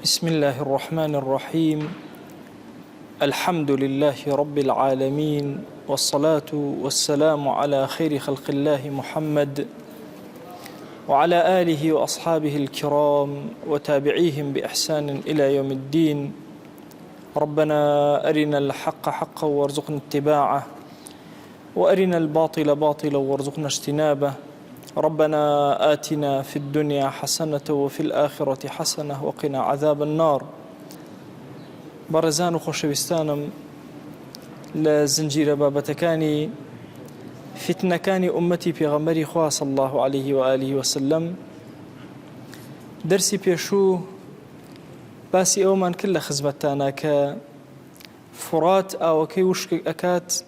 بسم الله الرحمن الرحيم. الحمد لله رب العالمين، والصلاة والسلام على خير خلق الله محمد وعلى آله وأصحابه الكرام وتابعيهم بإحسان إلى يوم الدين. ربنا أرنا الحق حقا وارزقنا اتباعه، وأرنا الباطل باطلا وارزقنا اجتنابه. ربنا آتنا في الدنيا حسنة وفي الآخرة حسنة وقنا عذاب النار. بارزان و خۆشەویستانم، لە زنجیرە بابەتەکانی فتنەکانی ئومەتی پێغەمبەری خوا صلی الله عليه وآله وسلم دەرسی پێشوو باسی ئەومان کرد لە خزمەتتانە کە فرات ئاوەکەی وشک ئەکات،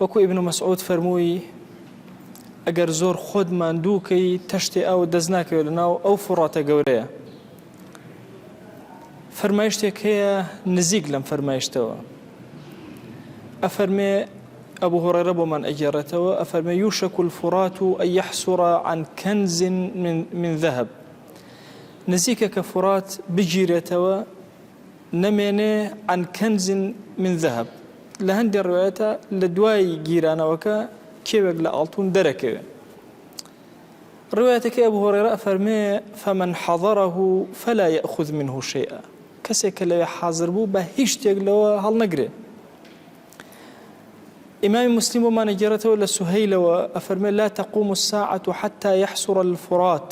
وەکو ئیبن مەسعود فەرمووی ئەگەر زۆر خۆتمان دووکەی تەشتێ ئاو دەست ناکەوێت لەناو ئەو فڕاتە گەورەیە. فەرمایشتێک هەیە نزیک لەم فەرمایشتەوە، ئەفەرمێ ئەبو هورەیرە بۆمان ئەگێڕێتەوە، ئەفەرمێ يوشك الفرات أن يحصر عن كنز من ذهب. نزیکە کە فرات بگیرێتەوە نەمێنێ عن كنز من ذهب. لە هەندێک ڕوایەتە لە دوای گیرانەوەکە کێوێک لە ئاڵتون دەرەکەوێ. ڕوایەتەکەی ئەبو هورەیرە ئەفەرمێ فمن حضره فلا يأخذ منه شيئا. کەسێک کە لەوێ حاضر بوو بە هیچ شتێک لەوە هەڵنەگرێ. ئیمامی موسلیم بۆمانە گێڕێتەوە لە سوهەیلەوە ئەفەرمێ لا تقوم الساعة حتى يحصر الفرات.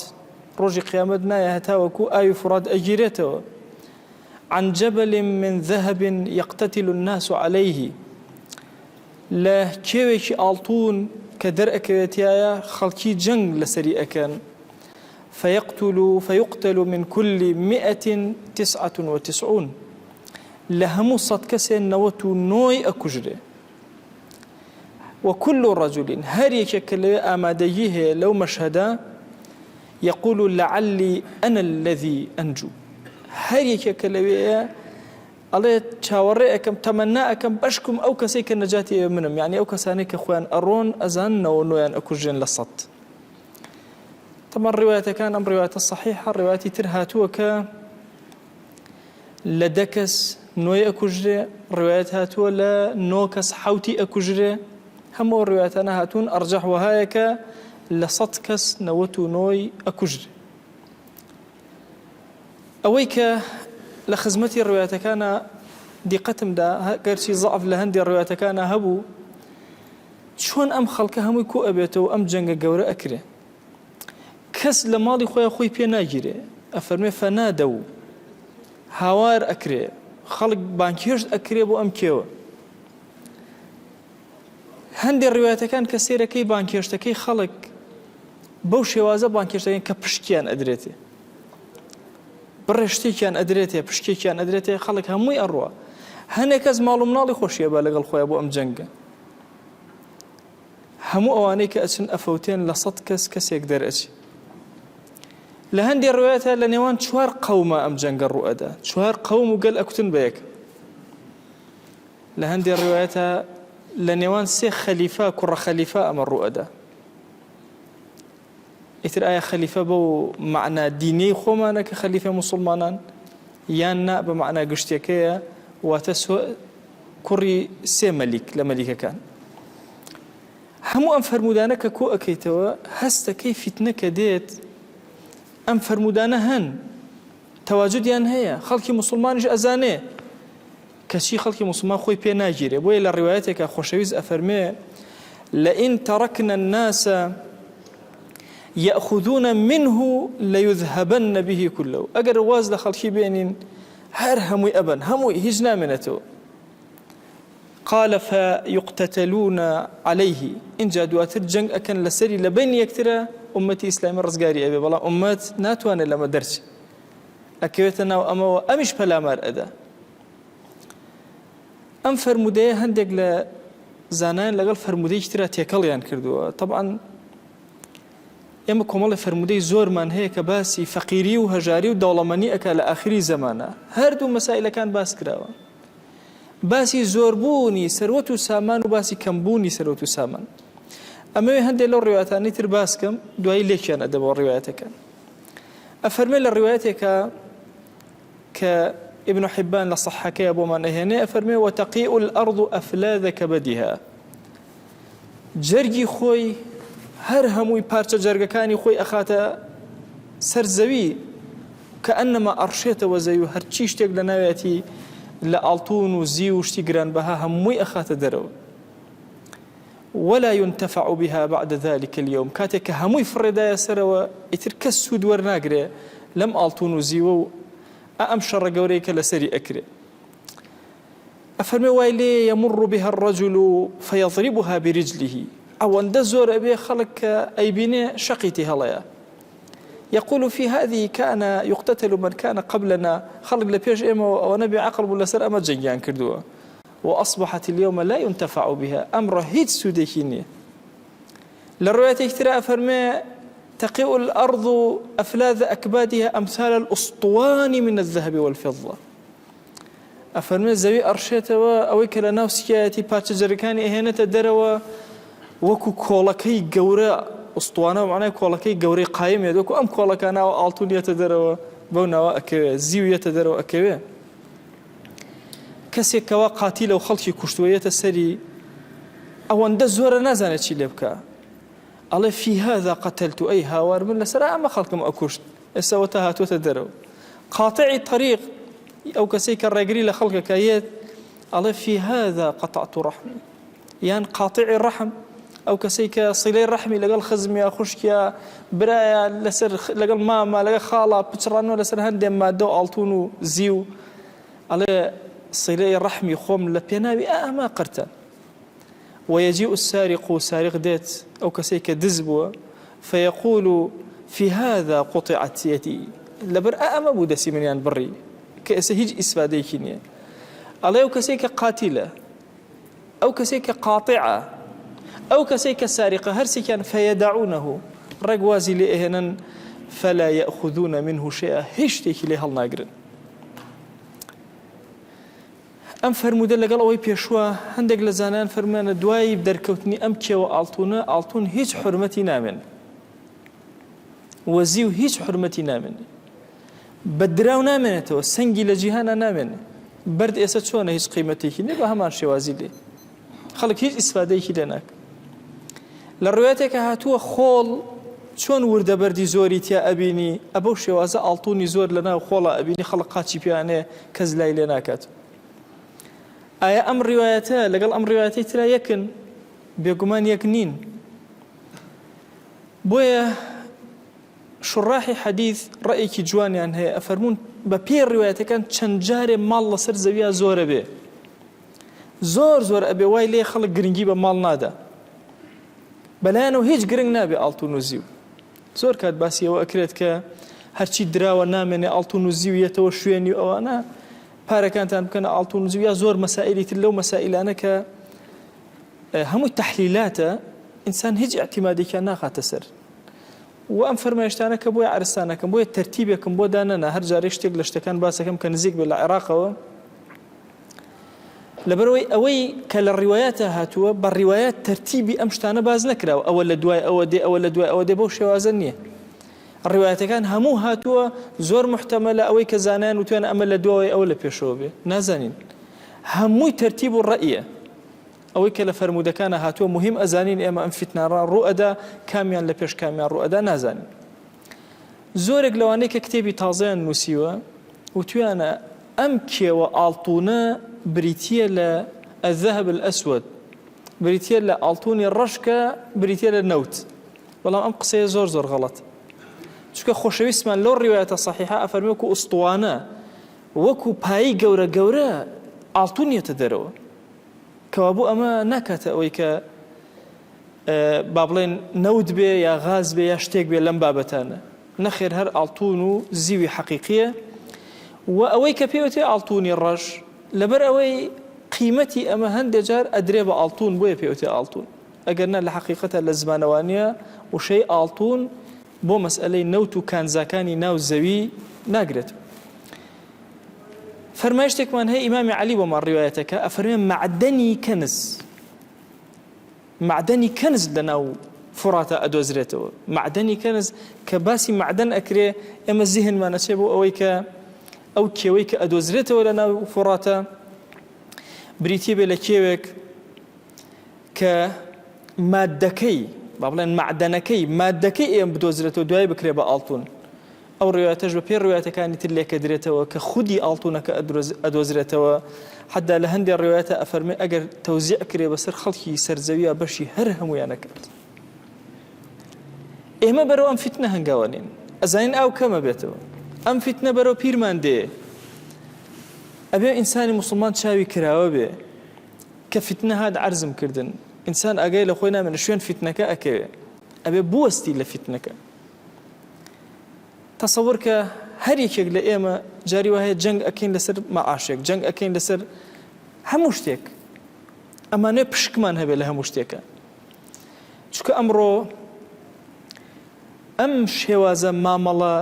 ڕۆژی قیامەت نایە هەتاوەکو ئاوی فرات ئەگیرێتەوە عن جبل من ذهب يقتتل الناس عليه. لە کێوێکی ئاڵتون کە دەرئەکەوێتیایە خەڵکی جەنگ لەسەری ئەکەن. فيقتل من كل 199. لە هەموو 100 کەسێ 99 ئەکوژرێ. وكل رجل هەر یەکێک کە لەوێ ئامادەیی هەیە لەو مەشهەدە يقول لعلي أنا الذي أنجو. هەر یەکێک کە لەوێیە ئەڵێ چاوەڕێ ئەەکەم تەمەنا ئەەکەم بەشکم ئەو کەسەی کە نەجاتی ئێوە منم، یعنی ئەو کەسانەی کە خۆیان ئەڕۆن ئەزاننەوە نۆیان ئەکوژێن لە 100. تەمان ڕێوایەتەکان ئەم ڕێوایەتە سەحیحە. ڕێوایەتی تر هاتووە کە لە 10 کەس 9 ئەکوژرێ. ڕێوایەت هاتووە لە 9 کەس 7 ئەکوژرێ. هەموو ڕێوایەتانە هاتوون ئەرجەح وهایە کە لە 100 کەس 99 ئەکوژرێ. ئەوەی کە لە خزمەتی ڕێوایەتەکانە دیقەتمدا گەرچی زەعف لە هەندێک ڕێوایەتەکانە هەبوو، چۆن ئەم خەڵکە هەمووی کۆ ئەبێتەوە ئەم جەنگە گەورە ئەکرێ. کەس لە ماڵی خۆیان خۆی پێ ناگیرێ. ئەفەرمێ فەنادە و هاوار ئەکرێ، خەڵک بانکێشت ئەکرێ بۆ ئەم کێوە. هەندێک ڕێوایەتەکان کە سێرەکەی بانکێشتەکەی خەڵک بەو شێوازە بانکێشتەکەن کە پشکیان ئەدرێتێ، بڕێ شتێکیان ئەدرێتێ، پشکێکیان ئەدرێتێ، خەڵک هەمووی ئەڕوە. هەنێک کەس ماڵ و مناڵی خۆشیە بە لەگەڵ خۆیان بۆ ئەم جەنگە. هەموو ئەوانەی کە ئەچن ئەفەوتێن لە 100 کەس کەسێک دەرئەچی. لە هەندێک ڕوایەتە لە نێوان 4 قەومە ئەم جەنگە ڕوئەدا. 4 قەوم و گەل ئەکوتن بە یەک. لە هەندێک ڕوایەتە لە نێوان 3 خەلیفە کوڕە خەلیفە ئەمە ڕوئەدا. ئیتر ئایا خەلیفە بەو معنە دینی خۆمانە کە خەلیفە موسڵمانان، یان نا بە معنە گشتێکەیە واتە کوڕی 3 مەلیک لە مەلیکەکان. هەموو ئەم فەرمودانە کە کۆ ئەکەیتەوە هەستەکەی فتنە کە دێت، ئەم فەرمودانە هەن، تەواجودیان هەیە، خەڵکی موسڵمانیش ئەزانێ، کەچی خەڵکی موسڵمان خۆی پێ ناگیرێ. بۆیە لە ڕێوایەتێکە خۆشەویست ئەفەرمێ لئن تركنا الناس يأخذون منه ليذهبن به كله. ئەگەر واز لە خەڵکی بێنین هەر هەمووی ئەبن، هەمووی هیچ نامێنێتەوە. قال فيقتتلون عليه. اینجا دواتر جەنگ ئەکەن لەسەری لە بین یەکترە ئومەتی ئیسلامی ڕزگاری ئەبێ، بەڵام ئومەت ناتوانێت لەمە دەرچێت، ئەکەوێتە ناو ئەمەوە، ئەمیش پەلامار ئەدا. ئەم فەرمودەیە هەندێک لە زانایان لەگەڵ فەرمودەیەکی ترە تێکەڵیان کردووە. طبعاً ئێمە کۆمەڵی فەرمودەی زۆرمان هەیە کە باسی فەقیری و هەژاری و دەوڵەمەندی ئەکا لە ئاخری زەمانە. هەردوو مەسائلەکان باس کراوە. باسی زۆربوونی سەروەت و سامان و باسی کەمبوونی سەروەت و سامان. ئەمەوێ هەندێک لەو ڕێواتانی تر باسکەم، دوایی لێکیان ئەدەبەوە ڕێوایەتەکان. أفرمي الروايات ابن حبان لصحك يا أبو من أهناء فرمي وتقيء الأرض أفلاذ كبدها جرجي خوي هر هموي بارچە جەرگەکانی خۆی ئەخاتە سەر زەوی کەئەنەما ئەڕشێتەوە زەوی و هەرچی شتێک لە ناوێتی لە ئاڵتون و زی و شتی گرانبەها هەمووی ئەخاتە دەرەوە ولا ينتفع بها بعد ذلك اليوم كاتێک کە هەمووی فڕێدایە سەرەوە ئیتر کەس سوود وەرناگرێ لەم ئاڵتون و زیوە و ئەم شەڕە گەورەی کە لەسەری ئەکرێ ئەفەرمێ وای لێ يمر بها الرجل فيضربها برجله ئەوەندە زۆر ئەبێ خەڵک کە ئەیبینێ شەقیتی هەڵەیە يقول في هذه كان يقتتل من كان قبلنا خلق لبيش إما ونبي عقل ولا سر أما جنجان كردوه وأصبحت اليوم لا ينتفع بها أمر هيد سوديكيني للرواية اكتراء فرمي تقيء الأرض أفلاذ أكبادها أمثال الأسطوان من الذهب والفضة أفرمي زوي أرشيتوا أويك لناوسكياتي باتش جريكاني إهانة دروا وكو كولكي قوراء ئوستوانە معنای کۆڵەکەی گەورەی قایمێت وەکو ئەم کۆڵەکانەوە ئاڵتونیەتە دەرەوە بەو ناوە ئەکەوێ زیویەتە دەرەوە ئەکەوێ کەسێکەوە قاتیلە و خەڵکی کوشتووەیەتە سەری ئەوەندە زۆرە نازانێت چی لێ بکە ئەڵێ في هذا قتلت ئەی هاوار من لەسەر ئەمە خەڵکم ئەکوشت ئێستا تا هاتووەتە دەرەوە قاطعی طريق ئەو کەسەی کە ڕێگری لە خەڵکەکەیەت ئەڵێ في هذا قطعت رحمي یان قاطعی ڕەحم ئەو کەسەی کە سیلەی ڕەحمی لەگەڵ خزمیە خوشکیە برایە لەسەر لەگەڵ ماما لەگەڵ خاڵە پچڕانەوە لەسەر هەندێک مادە و ئاڵتون و زی و ئەڵێ سیلەی ڕەحمی خۆم لە پێناوی ئەمە قرتە ويجيء السارق سارق دێت ئەو کەسەی کە دز بووە فيقول في هذا قطعت يدي لەبەر ئەمە بوو دەسی منیان بڕی کە ئێستا هیچ ئیسفادەیەکی نییە ئەڵێ ئەو کەسەی کە قاتیلە ئەو کەسەی کە قاطعە أو كسيك السارقة هرسكا فيدعونه رقوازي لإهنا فلا يأخذون منه شيئا هشتيك لها الناقرن أم فرمودا لقال أوي بيشوا هندق لزانان فرمان دواي بدركوتني أمكي وآلتونا آلتون هيج حرمتي نامن وزيو هيج حرمتي نامن بدراو نامنتو سنجي لجيهانا نامن برد إيسا شوانا هيج قيمتي كي نبا همان شوازي لي خلق هيج إسفادي كي لناك للرواياتك هاتووە خۆڵ چۆن وردە بەردی زۆری تیا ئەبینی ئەبەو شێوازە ئاڵتونی زۆر لەناو خۆڵە ئەبینی خەڵق قاچی پیانێ کەس لای لێ ناکات ئایا ئەم ڕیوایەتە لەگەڵ ئەم ڕیوایەتەی ترا یەکن بێگومان یەک نین بۆیە شڕاحی حەدیث ڕەیەکی جوانیان هەیە ئەفەرمون بە پێی ڕیوایەتەکان چەند جارێ ماڵ لەسەر زەویە زۆرە بێ زۆر ئەبێ وای لێ خەڵک گرنگی بە ماڵ نادا بەلایەنەوە هیچ گرنگ نابێ ئاڵتون و زیو زۆر کات باسیەوە ئەکرێت کە هەرچی دراوە نامێنێ ئاڵتون و زیویەتەوە شوێنی ئەوانە پارەکانتان بکەنە ئاڵتون و زیو یا زۆر مەسائلی تر لەو مەسائلانە کە هەمووی تەحلیلاتە ئینسان هیچ اعتیمادێکیان ناخاتە سەر و ئەم فەرمایشتانە کە بۆیە عەرستانەکەم بۆیە تەرتیبێکم بۆ دانەنا هەر جارێ شتێک لە شتەکان باسەکەم کە نزیک بێت لە عێراقەوە لەبەرەوەی ئەوەی کە لە ڕیوایەتە هاتووە بە ڕیوایەت تەرتیبی ئەم شتانە باز نەکراوە ئەوە لە دوای ئەوە دێ ئەوە لە دوای ئەوە دێ بەو شێوازە نییە ڕیوایەتەکان هەموو هاتووە زۆر محتەمەلە ئەوەی کە زانایان وتوێن ئەمە لە دوای ئەوە لە پێشەوە بێ نازانین هەمووی تەرتیب و ڕەئیە ئەوەی کە لە فەرمودەکانە هاتووە مهم ئەزانین ئێمە ئەم فتنانە ڕوئەدا کامیان لە پێش کامیان ڕوئەدا نازانین زۆرێک لەوانەیە کە کتێبی تازەیان نووسیوە وتویانە ئەم کێوە ئاڵتونە بریتیە لە الذهب الأسود بریتیە لە ئاڵتونی ڕەشکە بریتیە لە نەوت بەڵام ئەم قسەیە زۆر غەڵەت چونکە خۆشەویستمان لەو ڕیوایەتە صحیحە ئەفەرمێ وەکو ئوستوانە وەکو پایی گەورە ئاڵتونیەتە دەرەوە کەوا بوو ئەمە ناکاتە ئەوەی کە با بڵێن نەوت بێ یا غاز بێ یا شتێک بێ لەم بابەتانە نەخێر هەر ئاڵتون و زیوی حەقیقیە و ئەوەی کە پێوتێ ئاڵتونی ڕەش لەبەر ئەوەی قیمەتی ئەمە هەندێک جار ئەدرێ بە ئاڵتون بۆیە پێوتێ ئاڵتون ئەگەرنا لە حەقیقەتە لە زمانەوانیە وشەی ئاڵتون بۆ مەسئلەی نەوت و کانزاکانی ناو زەوی ناگرێت فەرمایشتێکمان هەیە ئیمامی عەلی بۆمان ڕیوایەتەکە ئەفەرمێ معدەنی کەنز لەناو فراتە ئەدۆزرێتەوە معدەنی کەنز کە باسی معدەن ئەکرێ ئێمە زیهنمان ئەچێ بۆ ئەوەی کە ئەو کێوەی کە ئەدۆزرێتەوە لە ناو فڕاتە بریتیە بێ لە کێوێک کە مادەکەی با بڵێن معدەنەکەی مادەکەی ئێمە بدۆزرێتەوە دوای بکرێ بە ئاڵتون. ئەو ڕێواتەش بە پێ ڕێواتەکانی تر لێکە درێتەوە کە خودی ئاڵتونەکە ئەدۆزرێتەوە. حدا لە هەندێک ڕێواتە ئەفەرمێ ئەگەر تەوزیع کرێ بەسەر خەڵکی سەرزەویە بەشی هەر هەمویانە کرد. ئێمە بەرەو ئەم فیتنە هەنگاوانین، ئەزانین ئاو کەمە بێتەوە. ئەم فیتنە بەرەو پیرمان دێ. ئەبێ ئینسانی موسڵمان چاوی کراوە بێ کە فیتنە هات عەرزم کردن. ئینسان ئاگای لە خۆی نامێنە شوێن فیتنەکە ئەکەوێ، ئەبێ بوەستی لە فیتنەکە. تەسەوور کە هەر یەکێک لە ئێمە جاری وایە جەنگ ئەکەین لەسەر مەعاشێک، جەنگ ئەکەین لەسەر هەموو شتێک. ئەمانەیە پشکمان هەبێ لە هەموو شتێکە. چونکە ئەمڕۆ ئەم شێوازە مامەڵە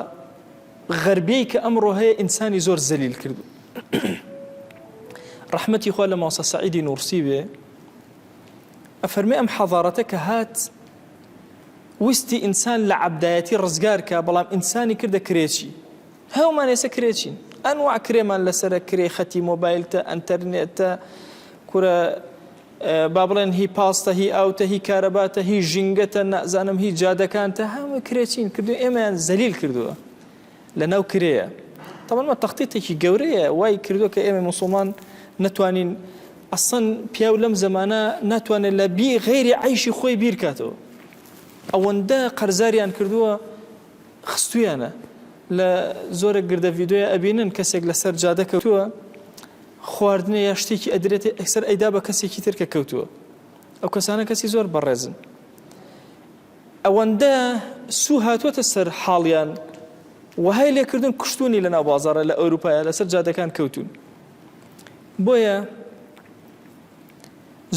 غەربیەی کە ئەمڕۆ هەیە ئینسانی زۆر زەلیل کردو. ڕەحمەتی خوا لە مامۆستا سەعیدی نورسی بێ ئەفەرمێ ئەم حەضارەتە کە هات وستی ئینسان لە عەبدایەتی ڕزگار کە بەڵام ئینسانی کردە کرێچی. هەومان ئێستا کرێچین، ئەنواع کرێمان لەسەرە، کرێ خەتی مۆبایلتە، ئەنتەرنێتە، کورە با بڵێن هی پاستە، هی ئاوتە، هی کارەباتە، هی ژینگەتە، نازانم هی جادەکانتە، هەموو کرێچین کردو، ئێمەیان زەلیل کردووە لە ناو کرێیە. تەمەنمە تەختیتێکی گەورەیە وای کردووە کە ئێمە موسڵمان نەتوانین ئەسڵەن پیاو لەم زەمانە ناتوانێت لە بی غەیری عەیشی خۆی بیرکاتەوە. ئەوەندە قەرزاریان کردووە خستویانە. لە زۆرە گردە ڤیدۆیە ئەبینن کەسێک لەسەر جادە کەوتووە، خواردنە یا شتێکی ئەدرێتێ ئەکسەر ئەیدا بە کەسێکی تر کە کەوتووە. ئەو کەسانە کەسی زۆر بەڕێزن. ئەوەندە سوو هاتووەتە سەر حاڵیان وهای لێکردن کوشتونی لە ناو بازاڕە لە ئەوروپایە لەسەر جادەکان کەوتون. بۆیە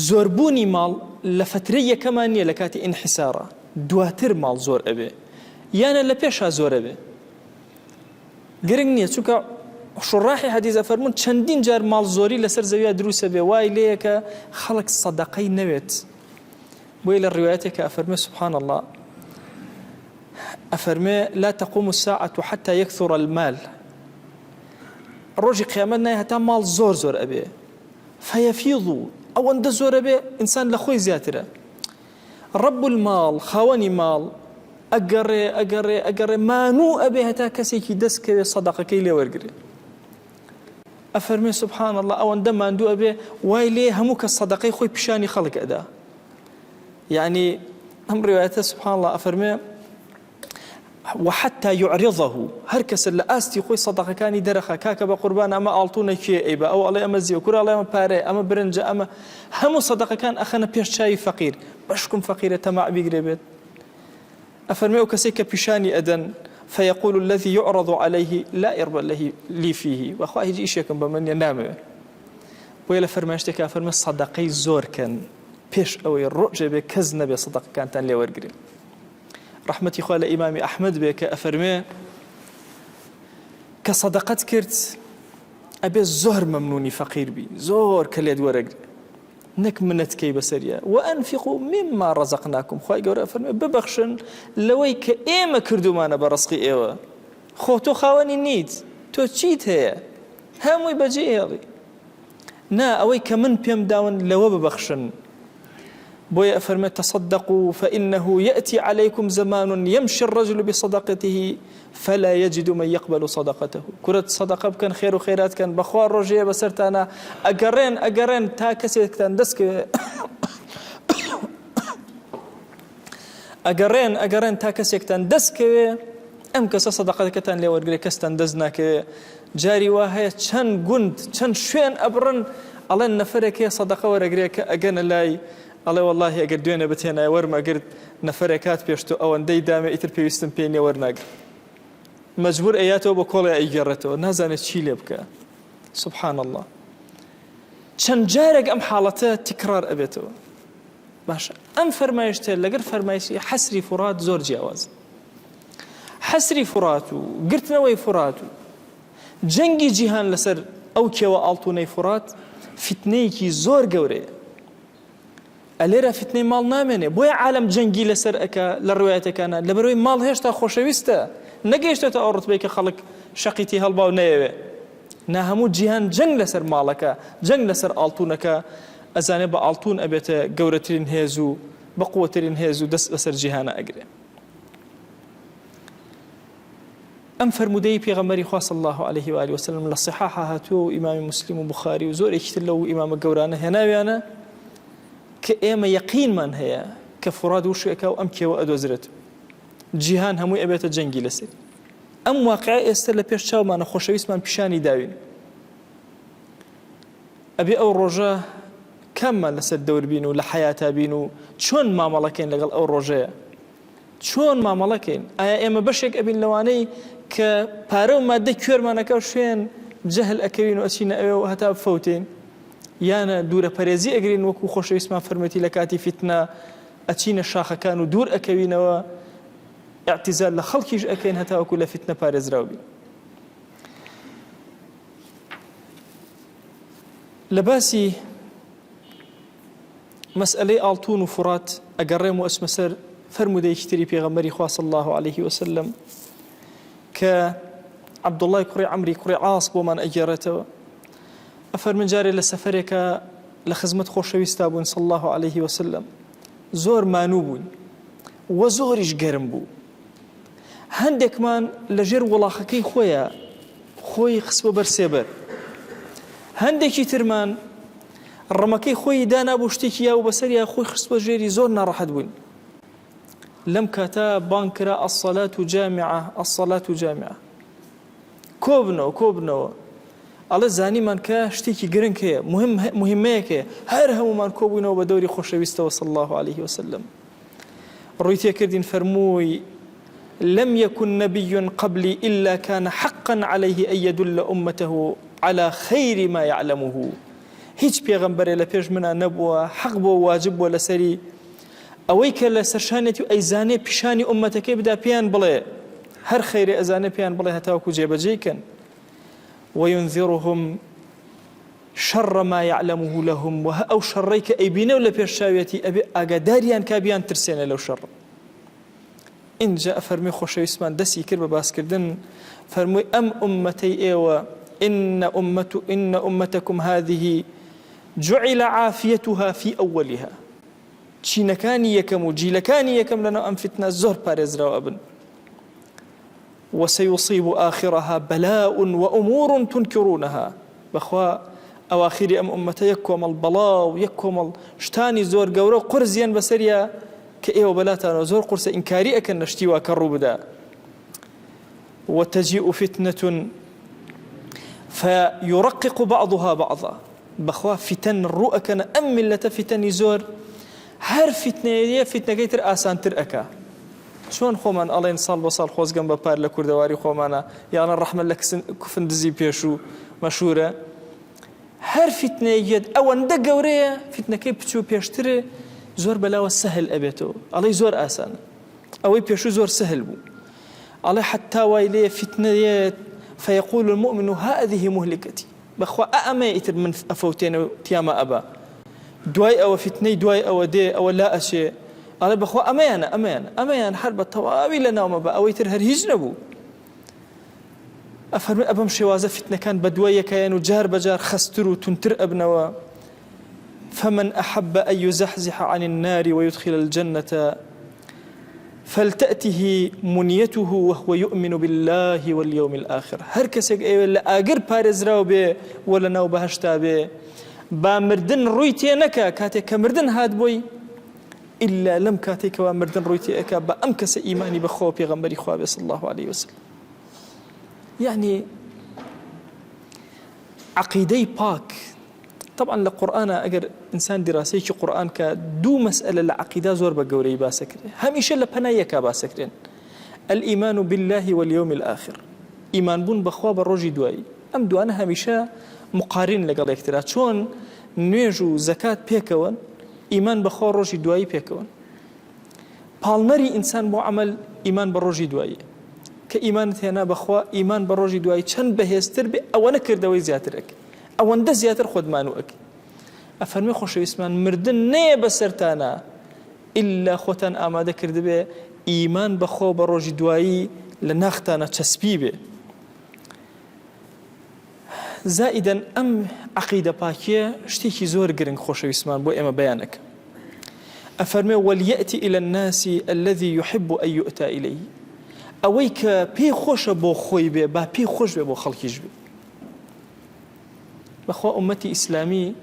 زۆربوونی ماڵ لە فترەی یەکەمان نییە لە کاتی ئینحیسارە، دواتر ماڵ زۆر ئەبێ یانە لە پێشا زۆر ئەبێ. گرنگ نییە چونکە شوڕاحی حەدیثە فەرموون چەندین جار ماڵ زۆری لەسەر زەویە دروستە بێ وای لێیە کە خەڵک سەدەقەی نەوێت. بۆیە لە ڕیوایەتێکە ئەفەرمێ سبحان الله ئەفەرمێ لا تقوم الساعة حتى يكثر المال. ڕۆژی قیامەت نایە هەتا ماڵ زۆر زۆر ئەبێ فيفيض ئەوەندە زۆر ئەبێ ئینسان لە خۆی زیاترە. رب الماڵ خاوەنی ماڵ ئەگەڕێ مانوو ئەبێ هەتا کەسێکی دەستکەوێ سەدەقەکەی لێ وەرگرێ. ئەفەرمێ سبحان الله ئەوەندە ماندوو ئەبێ وای لێ هەموو کە سەدەقەی خۆی پیشانی خەڵک ئەدا. یعنی ئەم ڕیوایەتە سبحان الله ئەفەرمێ وحتى يعرضه هەر کەسە لە ئاستی خۆی سەدەقەکانی دەرەخە کاکە بە قوربان ئەمە ئاڵتوونە کێ ئەیبە ئەو ئەڵێ ئەمە زیوە کورە ئەڵێ ئەمە پارەیە ئەمە برنجە ئەمە هەموو سەدەقەکان ئەخەنە پێش چاوی فەقیر بەشکم فەقیرە تەماع بیگرێ بێت. ئەفەرمێ ئەو کەسێک کە پیشانی ئەدەن فيقول الذي يعرض عليه لا يرضى لي فيه وەخوا هیچ ئیشێکم بە من نامەوێ. بۆیە لە فەرمایشتێکە ئەفەرمێ سەدەقەی زۆرکەن پێش ئەوەی ڕۆژێ بێ کەس نەبێ سەدەقەکانتان لێ وەرگرێ. ڕەحمەتی خوا لە ئیمامی ئەحمەد بێ کە ئەفەرمێ کە سەدەقەت کرد ئەبێ زۆر مەمنونی فەقیر بی زۆر کە لێت وەرەگرێ نەک منەتکەی بەسەریە وأنفقوا مما رزقناكم. خوای گەورە ئەفەرمێ ببەخشن لەوەی کە ئێمە کردومانە بە ڕزقی ئێوە. خۆ تۆ خاوەنی نیت تۆ چیت هەیە هەمووی بەجێ ئێڵی نا ئەوەی کە من پێم داون لەوە ببەخشن. بويا أفرمت تصدقوا فإنه يأتي عليكم زمان يمشي الرجل بصدقته فلا يجد من يقبل صدقته. كرة صدقة كان خير وخيرات كان بخوار رجية بسرت أنا أقرين تا كسيت كان دسك أقرين تا كسيت كان دسك أم كس صدقة كتان لي ورجلي كستان دزناك جاري وهي شن جند شن شين أبرن الله نفرك صدقة ورجلي أجن لاي الله والله أقدر دوينه بتهنا ورما قرد نفركات بيشتو أو أندي دامه إتر بيستم بيني ورناق مجبور أياته بقول أيجرته نازن تشيل بك سبحان الله شن جارك أم حالته تكرار أبيته باش أم فرمايشتل لقر فرمايشي حسري فرات زور جواز حسري فراتو قرت نوي فراتو جنگي جيهان لسر أو كيوا ألطوني فرات فتنيكي زور قوري ئەلێرە فتنەی ماڵ نامێنێ بۆیە عالم جەنگی لەسەر ئەکا لە ڕوایەتەکانە لەبەرەوەی ماڵ هێشتا خۆشەویستە نەگەیشتێتە ئەو ڕوتبەی کە خەڵک شەقیتی هەڵباو نەیەوێ ناهەموو جیهان جەنگ لەسەر ماڵەکە، جەنگ لەسەر ئاڵتوونەکە، ئەزانێ بە ئاڵتوون ئەبێتە گەورەترین هێز و بە قووەترین هێز و دەست بەسەر جیهانە ئەگرێ. ئەم فەرمودەی پێغەمبەری خوا صلی الله عليه و آله وسلم لە صحاح هاتووە و ئیمامی مسلم و بوخاری و زۆرێکی تر لەو ئیمامە گەورانە هێناویانە کە ئێمە یەقینمان هەیە کە فوراد و شوێکە و ئەم کێوە ئەدۆزرێت، جیهان هەمووی ئەبێتە جەنگی لەسەر. ئەم واقعە ئێستا لە پێش چاومانە خۆشەویستمان پیشانی داوین. ئەبێ ئەو ڕۆژە کاممان لەسەر دەور بین و لە حەیاتا بین و چۆن مامەڵەکەین لەگەڵ ئەو ڕۆژەیە، چۆن مامەڵەکەین. ئایا ئێمە بەشێک ئەبین لەوانەی کە پارە و مادەی کوێرمانەکە شوێن جەهل ئەکەوین و ئەچینە ئەوێ و هەتا بفەوتین، یانە دوورە پەرێزی ئەگرین وەکو خۆشەویستمان فەرمێتی لە کاتی فیتنە ئەچینە شاخەکان و دوور ئەکەوینەوە، اعتزال لە خەڵکیش ئەکەین هەتا وەکو لە فیتنە پارێزراو بین. لە باسی مەسئلەی ئاڵتوون و فورات ئەگەڕێم و ئەچمە سەر فەرمودەیەکی تری پێغەمبەری خوا صلی الله عليه وسلم کە عەبدوڵڵای کوڕی عەمری کوڕی عاص بۆمان ئەگێڕێتەوە. ئەفەرمێن جارێ لە سەفەرێکە لە خزمەت خۆشەویستا بوون صلی الله عليه وسلم، زۆر مانوو بوون و زۆریش گەرم بوو. هەندێکمان لەژێر وڵاخەکەی خۆی خستوە بەر سێبەر، هەندێکی ترمان ڕەمەکەی خۆی دانابوو شتێکی یا و بەسەریا خۆی خستوە ژێری، زۆر ناڕەحەت بوون. لەم کاتە بانگ کرا ئەسەلات و جامعە، ئەسەلات و جامعە، کۆبنەوە. ئەڵێ زانیمان کە شتێکی گرنگ هەیە، مهمەیەک هەیە، هەر هەمومان کۆبوونەوە بە دەوری خۆشەویستەوە صلی الله عليه وسلم. ڕووی تێکردین فەرمووی لم يكن نبي قبلي إلا كان حقا عليه أن يدل أمته على خير ما يعلمه. هیچ پێغەمبەرێ لە پێش منە نەبووە حەق بۆ واجب بۆ لەسەری ئەوەی کە لە سەرشانێتی و ئەیزانێ پیشانی ئومەتەکەی بدا پێیان بڵێ، هەر خەیرێ ئەزانێ پێیان بڵێ هەتاوەکو جێبەجێکەن. وينذرهم شر ما يعلمه لهم، و ئەو شەڕەی کە ئەیبینە و لە پێش چاوێتی ئەبێ ئاگاداریان کا بیان ترسێنە لەو شەڕ. اینجا ئەفەرمی خۆشەویستمان دەستی کرد بە باسکردن، فەرمووی ئەم ئومەتەی ئێوە إن أمتكم هذه جعل عافيتها في أولها. چینەکانی یەکەم و جیلەکانی یەکەم لەناو ئەم فتنە زۆر پارێزراوە بن. وسيصيب آخرها بلاء وأمور تنكرونها. بەخوا ئەواخری ئەم ئومەتە یەک کۆمەڵ بەڵا و یەک کۆمەڵ شتانی زۆر گەورە و قورزیان بەسەریە کە ئێوە بەلاتانەوە زۆر قورسە ئینکاری ئەکەن نەشتی وا کە ڕوو بدا. وتجيء فتنة فيرقق بعضها بعضا. بەخوا فتن ڕوو ئەکەنە ئەم میلەتە فتنی زۆر، هەر فتنەیە فتنەکەی تر ئاسانتر ئەکا. چۆن خۆمان ئەڵێن ساڵ بە ساڵ خۆزگەم بە پار لە کوردەواری خۆمانە، یاڵە ڕەحمە لە کوفن دزی پێش و مەشهورە. هەر فتنەیەت ئەوەندە گەورەیە، فتنەکەی بچوو پێشترێ زۆر بەلاوە سەهل ئەبێتەوە. ئەڵێ زۆر ئاسانە، ئەوەی پێشوو زۆر سەهل بوو. ئەڵێ حتا وای لێ فتنەیەت فيقول المؤمن هذه مهلكتي. بەخوا ئەمە ئیتر من ئەفەوتێنە و تیامە ئەبا، دوای ئەوە فتنەی دوای ئەوە دێ ئەوە لا ئەچێ. ئەڵێ بەخوا ئەمەیان هەر بە تەواوی لە ناومە بە ئەوەی تر هەر هیچ نەبوو. ئەفەرمێ ئەبەم شێوازە فتنەکان بە دوای یەکەیان و جار بەجار خەستر و تونتر ئەبنەوە. فمن أحب أن يزحزح عن النار ويدخل الجنة فلتأته منيته وهو يؤمن بالله واليوم الآخر. هر کەسێک ئێوە لە ئاگر پارێزراو بێ وە لە ناو بەهەشتا بێ، با مردن ڕووی تێ نەکا کاتێک کە مردن هات بۆی، ئللا لەم کاتێکەوە مردن ڕووی تێ ئەکا بە ئەم کەسە ئیمانی بەخۆ پێغەمبەری خوا بێ صلی الله عليه وسلم. یعنی عەقیدەی پاک. طبعا لە قورئانە ئەگەر ئینسان دیراسەیەکی قورئان کە دوو مەسئلە لە عەقیدا زۆر بە گەورەی باسە کرێ، هەمیشە لە پەنای یەکا باسە کرێن: الإيمان بالله واليوم الآخر. ئیمان بوون بەخوا بە ڕۆژی دوایی. ئەم دوانە هەمیشە مقارن لەگەڵ یەکترا، چۆن نوێژ و زەکات پێکەوەن، ئیمان بەخوا ڕۆژی دوایی پێکەوەن. پاڵنەری ئینسان بۆ عەمەل ئیمان بە ڕۆژی دوایی، کە ئیمانت هێنا بەخوا ئیمان بە ڕۆژی دوایی چەند بەهێزتر بێ ئەوەنە کردەوەی زیاتر ئەکە، ئەوەندە زیاتر خۆتمان و ئەکە. ئەفەرمێ خۆشەویستمان مردن نەیە بەسەرتانە ئللا خۆتان ئامادە کردبێ ئیمان بەخۆ بە ڕۆژی دوایی لە ناختانە چەسپی بێ. زائدا أم عقيدة باكية شتيكي زور قرنك خوش ويسمان بو إما بيانك أفرمي وليأتي إلى الناس الذي يحب أن يؤتى إليه أويك بي خوش بو خوي بي با بي خوش بي بو خلقيش بي بخوا أمتي إسلامي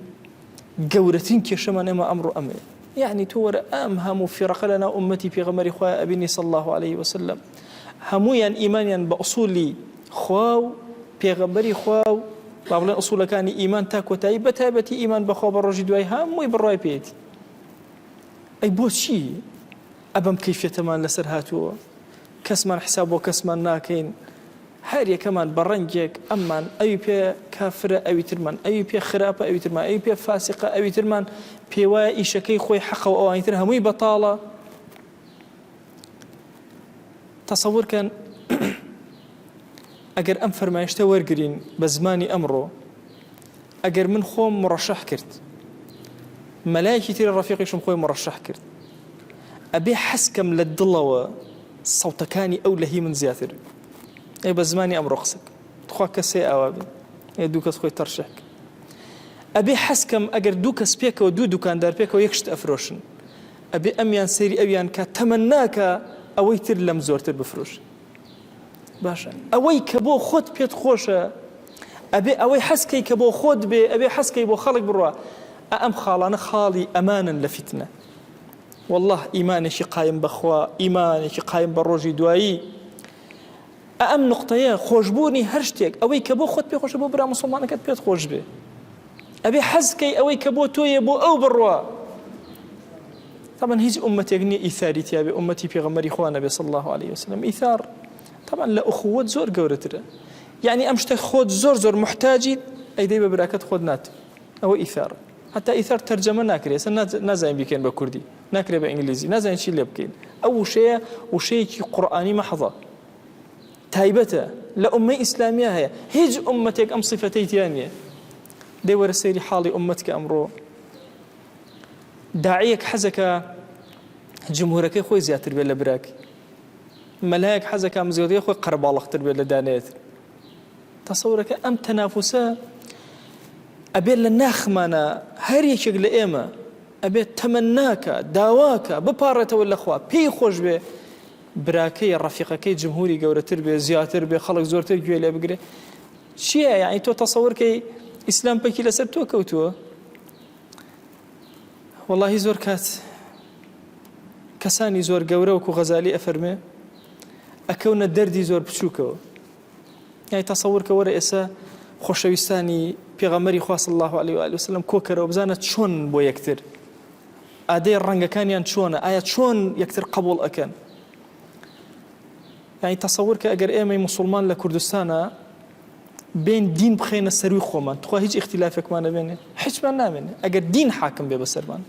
قورتين كشمان إما أمر أمر يعني تور أمهم فرق لنا أمتي في غمر خواه أبني صلى الله عليه وسلم همويا إيمانيا بأصول خواو في غمر خواو بابلين أصول كان إيمان تاكو تاي بتابتي إيمان بخوا بالرجي دواي هموي بالرأي بيتي أي بوشي أبم كيفية تمان لسر هاتوا كسمان حسابه كسمان ناكين هاريا كمان برنجك أمان أي بيا كافرة أي ترمان أي بيا خرابة أي ترمان أي بيا فاسقة أي ترمان بيوا إيشكي خوي حقه أو أي ترها مي بطالة تصور كان أجر أم فرمايش تورجرين بزماني أمره أجر من خوم مرشح كرت ملايكي ترى الرفيق يشم خوي مرشح كرت أبي حسكم للضلوة صوتكاني أو لهي من زياتر أي بزماني أم رخصك تخوك كسي أوابي أي دوكس خوي ترشحك أبي حسكم أجر دوكس بيك ودو كان دار بيك ويكشت أفروشن أبي أميان سيري أبيان كتمناك أويتر لم زورتر بفروش باشا أوي كبو خود بيت خوشة أبي أوي حسكي كبو خود بي أبي حسكي بو خالق بروا أم خالنا خالي أمانا لفتنة والله إيمانك قايم بخوا إيمانك قايم بالروجي دوائي أم نقطة خوشبوني هرشتك أوي كبو خود بي خوش بو برا مسلمانك بيت خوش بي أبي حسكي أوي كبو توي بو أو بروا طبعا هيج أمتي أغني إيثاريتي أبي أمتي في غمري إخوانا بي صلى الله عليه وسلم إيثار طبعا لأخوة زور قورتره يعني أمشت خود زور محتاجي أي دي ببراكت خود نات أو إيثار حتى إيثار ترجمة ناكري نازعين بيكين بكردي ناكري بإنجليزي نازعين شي اللي بكين أو شيء وشيء قرآني محضة تايبته لأمة إسلامية هي هيج أمتك أم صفتي تانية دي ورسيري حالي أمتك أمرو داعيك حزك جمهورك خوي زياتر بلا براك ملاك حزك أم زيادة خوي قربالغ تربية لدانيت تصورك أم تنافسة أبي لناخمنا هري شغل إيما أبي تمناك داواك ببارة ولا خوا بي خوش به براكي رفيقك جمهوري جورة تربية زياتر به خلق زور تربية اللي بقري شيء يعني تو تصور كي إسلام بكي لسرتو كوتو والله زور كات كساني زور جوروك وغزالي أفرمي أكون الدردي زور بشوكو يعني تصور كورا إسا خوشويستاني بيغمري خوا صلى الله عليه وآله وسلم كوكرا وبزانت شون بو يكتر آدي الرنجة كان ينشون آيات شون يكتر قبول أكن يعني تصور كأجر إيمي مسلمان لكردستان بين دين بخين السروي خومن تخوا هيج اختلافك ما نبينه حج ما نامن أجر دين حاكم ببسرمان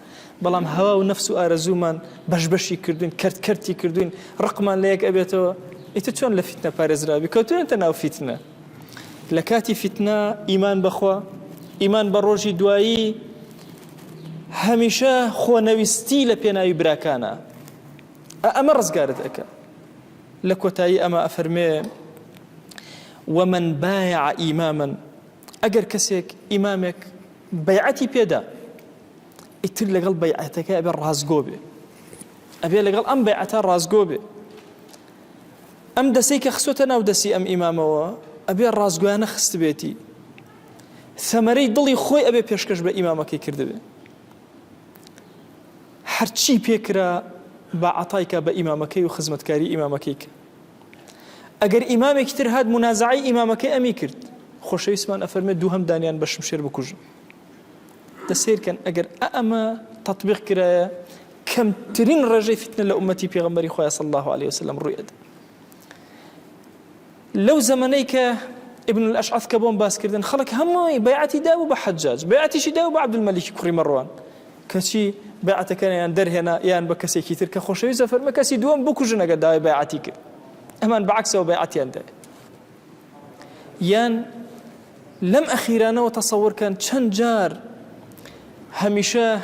بلام هوا ونفس آرزومان بشبشي كردين كرتي كردين رقما ليك أبيتو إتشون لفتنة بارز رابي كوتو أنت ناو فتنة لكاتي فتنة إيمان بخوا إيمان بروجي دوائي هميشه خو نوستي لبيناوي براكانا أمرز قارد أكا لكوتاي أما أفرمي ومن بايع إماما أجر كسيك إمامك بيعتي بيدا إتل لقل بيعتك أبي الرازقوبي أبي لقل أم بيعتها الرازقوبي أم دسيك خسوتنا ودسي أم إمامه أبي الرازقوانا خست بيتي ثمري ضلي خوي أبي بيشكش بإمامك يكردبي هرچی پێکرا بە عەتایکە بە ئیمامەکەی و خزمەتکاری ئیمامەکەیکە ئەگەر ئیمامێکی تر هات منازعەی ئیمامەکەی ئەمی کرد خۆشەویستمان ئەفەرمێت دوو هەمدانیان بە شمشێر بکوژن دەسێرکەن ئەگەر ئەمە تەطبیق کرایە کەمترین ڕێژەی فتنە لە ئومەتی پێغەمبەری خۆی صلی الله عليه وسلم ڕووی ئەدا لەو زەمانەی کە ابن الأشعث کە بۆم باسکردن خەڵک هەمووی بەیعەتی دابوو بە حەجاج بەیعەتیشی دابوو بە عەبدولمەلیکی کوڕی مەڕوان کەچی بيعتك يان درهنا يان بكسي كتير كخوشوي زفر مكسي دوم بكوجنا قد داي بيعتيك أمان بعكسه وبيعتي عندي يان لم أخيرانا وتصور كان شنجار هميشه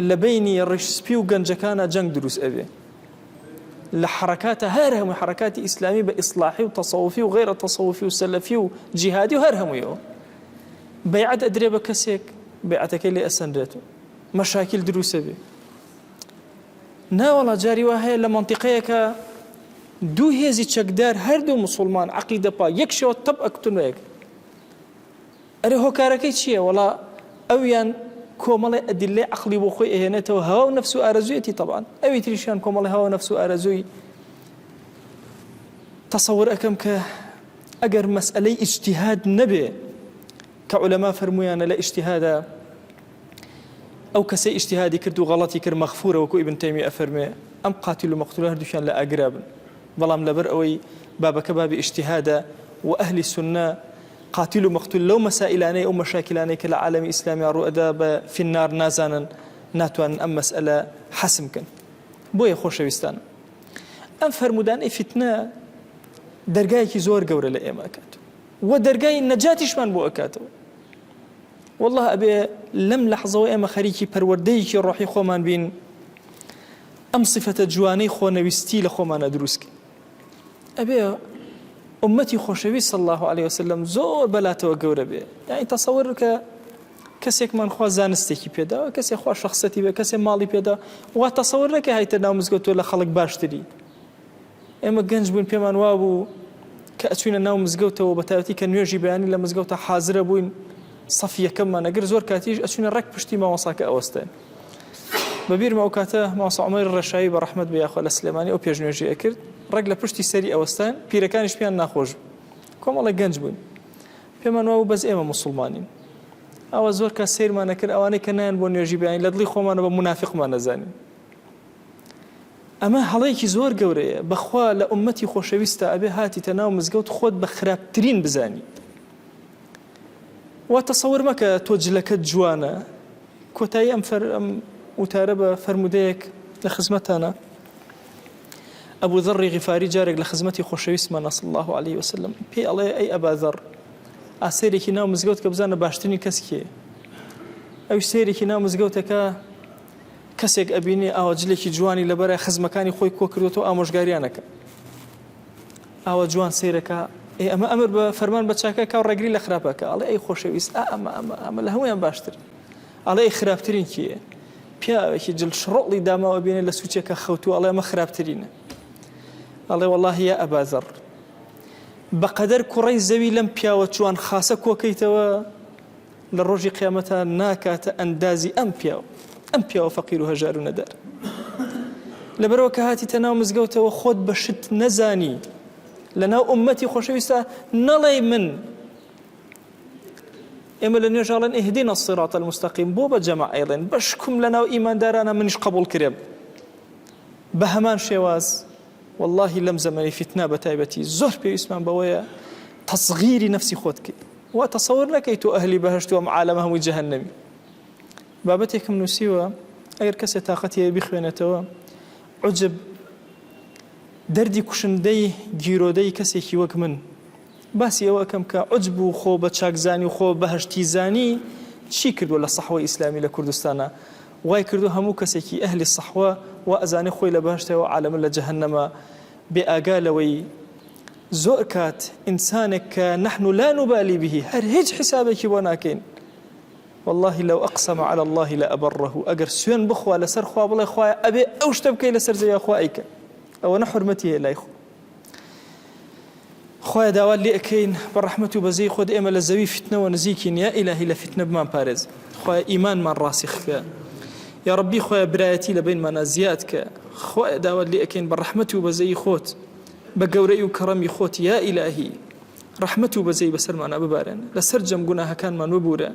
لبيني الرشسبي وجنجكانا جنگ دروس أبي لحركات هرهم حركات إسلامي بإصلاحي وتصوفي وغير تصوفي وسلفي وجهادي وهرهم يو بەیعەت ئەدرێ بە کەسێک بەیعەتەکەی لێ ئەسەندرێتەوە مەشاکل دروسە بێ ناوەڵا جاری وا هەیە لە مەنتیقەیەکە دوو هێزی چەکدار هەردوو موسڵمان عەقیدە پا یەک شێوە تەب ئەکتونەیەک ئەرێ هۆکارەکەی چییە وەڵا ئەویان کۆمەڵی ئەدلەی عەقلی بۆ خۆی ئەهێنێتەوە هەوا و نەفس و ئارەزوویەتی تەبعاً ئەوی تریشیان کۆمەڵی هەوا و نەفس و ئارەزووی تەسەوور ئەەکەم کە ئەگەر مەسئلەی ئیجتیهاد نەبێ کە عولەما فەرمویانە لە ئیجتیهادا ئەو کەسەی ئیجتیهادی کرد و غەڵەتی کرد مەغفورە وەکو ئیبن تەیمیە ئەفەرمێ ئەم قاتیل و مەقتوڵە هەردووکیان لە ئاگرا بن بەڵام لەبەر ئەوەی بابەکە بابی ئیجتیهادە و ئەهلی سونە قاتیل و مەقتول لەو مەسائلانەی ئەو مەشاکلانەی کە لە عالەمی ئیسلامی ڕوئەدا بە فیننار نازانن ناتوانن ئەم مەسئلە حەسم بکەن بۆیە خۆشەویستان ئەم فەرمودانەی فیتنە دەرگایەکی زۆر گەورە لە ئێمە ئەکات و دەرگای نەجاتیشمان بۆ ئەکاتەوە والله ئەبێ لەم لەحظەوە ئێمە خەریکی پەروەردەیەکی ڕۆحی خۆمان بین ئەم صفەتە جوانەی خۆنەویستی لە خۆمانە دروستکەین ئەبێ ئومەتی خۆشەویست صلی الله عليه وسلم زۆر بەلاتەوە گەورە بێ یعنی تەسەوور کە کەسێکمان خوا زانستێکی پێدا کەسێک خوا شەخسەتی بێ کەسێک ماڵی پێدا وا تەسەوور نەکە هایتە ناو مزگەوتەوە لە خەڵک باشتری ئێمە گەنج بووین پێمان وا بوو کە ئەچوینە ناو مزگەوتەوە بە تایبەتی کە نوێژی بەیانی لە مزگەوتە حازرە بووین صەفی یەکەممان ئەگەر زۆر کاتیش ئەچوینە ڕێک پشتی مامۆساکە ئەوەستێن بەبیرمە ئەو کاتە مامۆسا عومەر ڕەشایی بە ڕەحمەت بێ یاخوا لە سلێمانی ئەو پێشنوێژی ئەکرد ڕێک لە پشتی سەری ئەوەستان پیرەکانیش پێیان ناخۆش کۆمەڵێک گەنج بوون پێمان وا بوو بەس ئێمە موسڵمانین ئەوە زۆر کات سیرمانە کرد ئەوانەی کە نایان بۆ نوێژی بەیانی لە دڵی خۆمانە بە منافقمان نەزانین ئەمە هەڵەیەکی زۆر گەورەیە بەخوا لە ئومەتی خۆشەویستە ئەبێ هاتیتە ناو مزگەوت خۆت بە خراپترین بزانی وا تەسەوور مەکە تۆ جلەکەت جوانە کۆتایی ئەم وتارە بە فەرمودەیەک لە خزمەتانە ئەبوو ذەڕی غیفاری جارێک لە خزمەتی خۆشەویستمان صلی الله عليه وسلم پێی ئەڵێ ئەی ئەبا ذەڕ ئاسێرێکی ناو مزگەوت کە بزانە باشترین کەس کێ ئەو سێرێکی ناو مزگەوتەکە کەسێک ئەبینێ ئاوە جلێکی جوانی لەبەرە خزمەکانی خۆی کۆ کردوەوە ئامۆژگاریانەکە ئاوە جوان سێرەکە ئەمە ئەمر بە فەرمان بە چاکەکە و ڕێگری لە خراپەکە ئەڵێ ئەی خۆشەویست ئەمە لە هەموویان باشتر ئەڵێ ئەی خراپترین کیە پیاوێکی جل شڕۆڵی داماوە بینێ لە سوچێکە خەوتووە ئەڵێ ئەمە خراپترینە ئەڵێ وەڵڵاهی یا ئەبا زەڕ بەقەدەر کوڕەی زەوی لەم پیاوە چوان خاسە کۆکەیتەوە لە ڕۆژی قیامەتە ناکاتە ئەندازی ئەم پیاوە فەقیر و هەژار و نەدار لەبەرەوە کە هاتیتە ناو مزگەوتەوە خۆت بەشت نەزانی لە ناو ئومەتی خۆشەویستە نەڵێ من ئێمە لە نوێژاڵێن ئیهدینا الصراط المستقیم بۆ بە جەماع ئەیڵێن بەشکم لە ناو ئیماندارانە منیش قبول کرێم بە هەمان شێواز والله لەم زەمەنی فیتنا بە تایبەتی زۆر پێویستمان بەوەیە تەصغیری نەفسی خۆت کرد وا تەسەوور نەکەی تۆ ئەهلی بەهەشت و ئەم عالەمە هەمووی جەهەنەمی بابەتێکم نووسیوە ئەگەر کەسێک تاقەتی هەیە بخوێنێتەوە عجب دەردی کوشندەی گیرۆدەی کەسێکی وەک من باسی ئەوە ئەکەم کە عجب و خۆ بە چاکزانی و خۆ بەهەشتی زانی چی کردووە لە سەحوەی ئیسلامی لە کوردستانە وای کردو هەموو کەسێکی ئەهلی سەحوە و ئەزانێ خۆی لە بەهەشتەوە عالەمە لە جەهەنەمە بێ ئاگا لەوەی زۆر کات ئینسانێک کە نحن لا نبالي به هەر هیچ حسابێکی بۆ ناکەین والله لو أقسم على الله لأبره أجر سوين بخوا لسر خوا بالله خوا أبي أوشتب كي لسر زي خوايك أو نحرمتي لا يخو خوا داوال لي أكين بالرحمة وبزي خود إما لزوي فتنة ونزيكين يا إلهي لفتنة بمان بارز خوا إيمان من راسخ يا ربي خوا برايتي لبين من زيادك خوا داوال لي أكين بالرحمة وبزي خوت بقوري وكرمي خوت يا إلهي رحمة وبزي بسر معنا ببارن لسر جم جناها كان من وبورا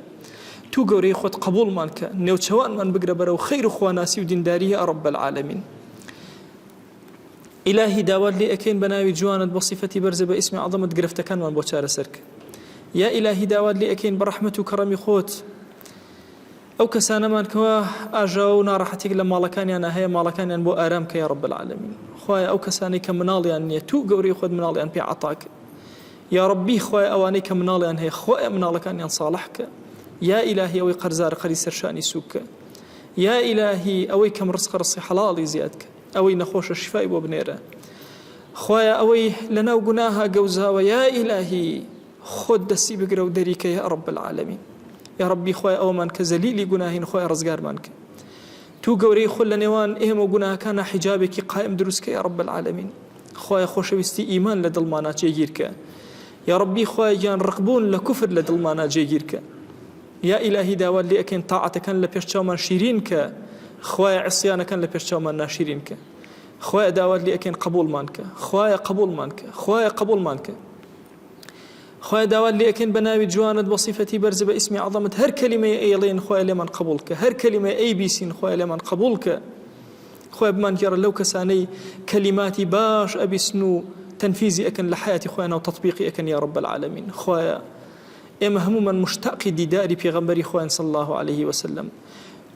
تو گەورەی خۆت قبولمان کە نێوچەوانمان بگرە بەرەو خەیر و خواناسی و دینداریە رب العالمین ئیلاهی داوات لێ ئەکەین بە ناوی جوانت بە صیفەتی بەرزە بە ئیسمی عەظەمت گرفتەکانمان بۆ چارەسەر کە یا ئیلاهی داوات لێ ئەکەین بە ڕەحمەت و کەڕەمی خۆت ئەو کەسانەمان کەوا ئاژاو و ناڕەحەتێک لە ماڵەکانیان هەیە ماڵەکانیان بۆ ئارام کە یا رب العالمین خوایە ئەو کەسانی کە مناڵیان نییە تو گەورەی خۆت مناڵیان پێ عەتاکە یا ربی خوایە ئەوانەی کە مناڵیان هەیە خوایە مناڵەکانیان ساڵح کە يا إلهي أوي قرزار قري سرشاني سوك يا إلهي أوي كم رزق رصي حلالي زيادك أوي نخوش الشفاء وبنيرة خوايا أوي لنا وقناها قوزها ويا إلهي خد دسي بقرا ودريك يا رب العالمين یا ربی خوای ئەومان کە زەلیلی گوناهین خوای ڕزگارمان کە تو گەورەی خۆ لە نێوان ئێمە و گوناهەکانە حیجابێکی قائم دروستکە یا رب العالمین خوای خۆشەویستی ئیمان لە دڵمانە جێگیر کە یا ربی خوای گیان ڕقبوون لە کوفر لە دڵمانە جێگیر کە یا ئیلاهی داوات لێ ئەکەین تاعەتەکان لە پێشچاومان شیرین کە خوای عصیانەکان لە پێشچاومان ناشیرین کە خوای داوات لێ ئەکەین قبولمان کە خوای قبولمان کە خوای قبولمان کە خوای داوات لێ ئەکەین بە ناوی جوانت بە صیفەتی بەرز بە ئیسمی عەظەمت هەر کەلیمەیە ئەیڵێن خوای لێمان قبول کە هەر کەلیمەیە ئەیبیسین خوای لێمان قبول کە خوای بمانگێڕە لەو کەسانەی کەلیماتی باش ئەبیسن و تەنفیزی ئەکەن لە حیاتی خۆیان و تەطبیقی ئەکەن یا رب العالمین خوایە ئێمە هەمومان مشتاقی دیداری پێغەمبەری خۆیان صلی الله عليه وسلم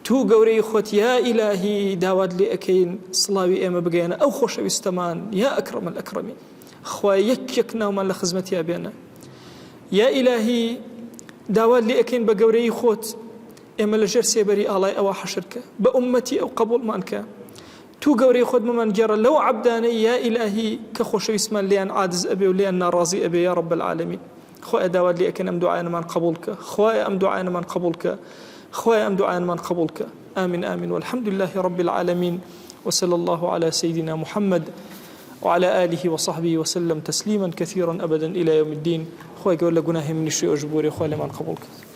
تو گەورەی خۆت یا ئیلاهی داوات لێ ئەکەین سڵاوی ئێمە بگەێنە ئەو خۆشەویستەمان یا ئەکرەم الئەکرەمین خوای یەک ناومان لە خزمەتیا بێنە یا ئیلاهی داوات لێ ئەکەین بە گەورەی خۆت ئێمە لەژێر سێبەری ئاڵای ئەوە حەشرکە بە ئومەتی ئەو قبولمان کە تو گەورەی خۆت بمان گێڕە لەو عەبدانەی یا ئیلاهی کە خۆشەویستمان لێیان عاجز ئەبێ و لێیان ناڕازی ئەبێ یا رب العالمین خوای داوات لێ ئەکەین ئەم دوعایانمان قبول کە خوای ئەم دوعایانمان قبول کە خوای ئەم دوعایانمان قبول کە آمين آمين والحمد لله رب العالمين وصلى الله على سيدنا محمد وعلى آله وصحبه وسلم تسليما كثيرا أبدا إلى يوم الدين خوای گەور لە گوناهی منیش و ئەوش بوەری خوای لێمان قبول کە